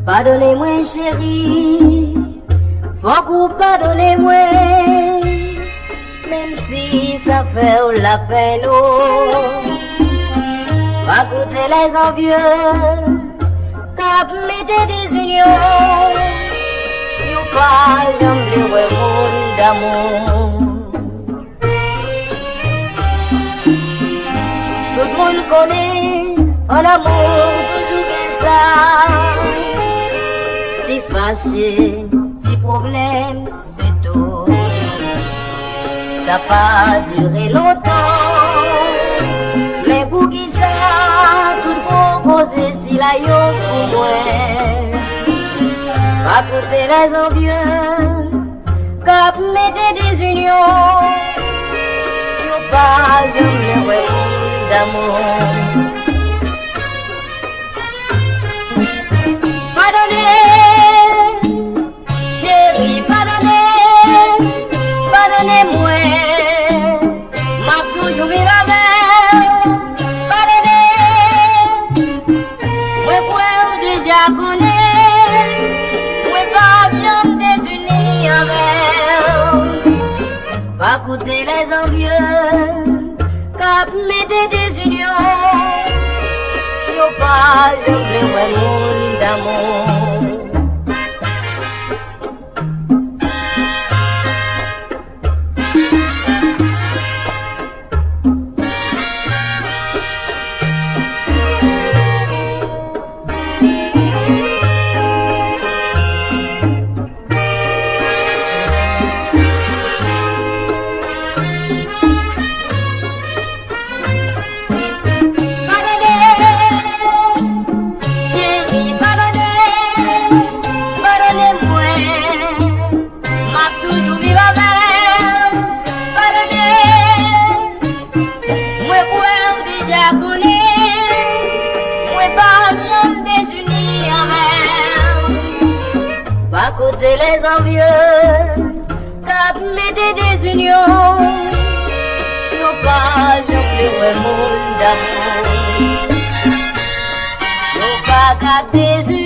Pardonnez-moi chéri, faut que vous pardonnez-moi, même si ça fait la peine. Pas goûter les envieux, cap mete deziyon, yo pas jamais ouais monde d'amour. Tout le monde connaît en amour toujours que ça. Si fâché, si problème, c'est tout. Ça pas duré longtemps, mais pour qui ça, tout pour causer si la yo pour moi. Pas coûter les envieux, cap mete deziyyon, yo pas jamais ouais d'amour. Pardonnez-moi, m'a toujours vu la veille. Pardonnez, moi quoi déjà connais, moi pas bien désuni avec. Pas coûter les envieux, cap mete deziyyon, yo pas jamais ouais monde d'amour. Pas côté les envieux, cap mete deziyyon, yo pas jamais ouais monde d'amour, yo pas cap deziyyon.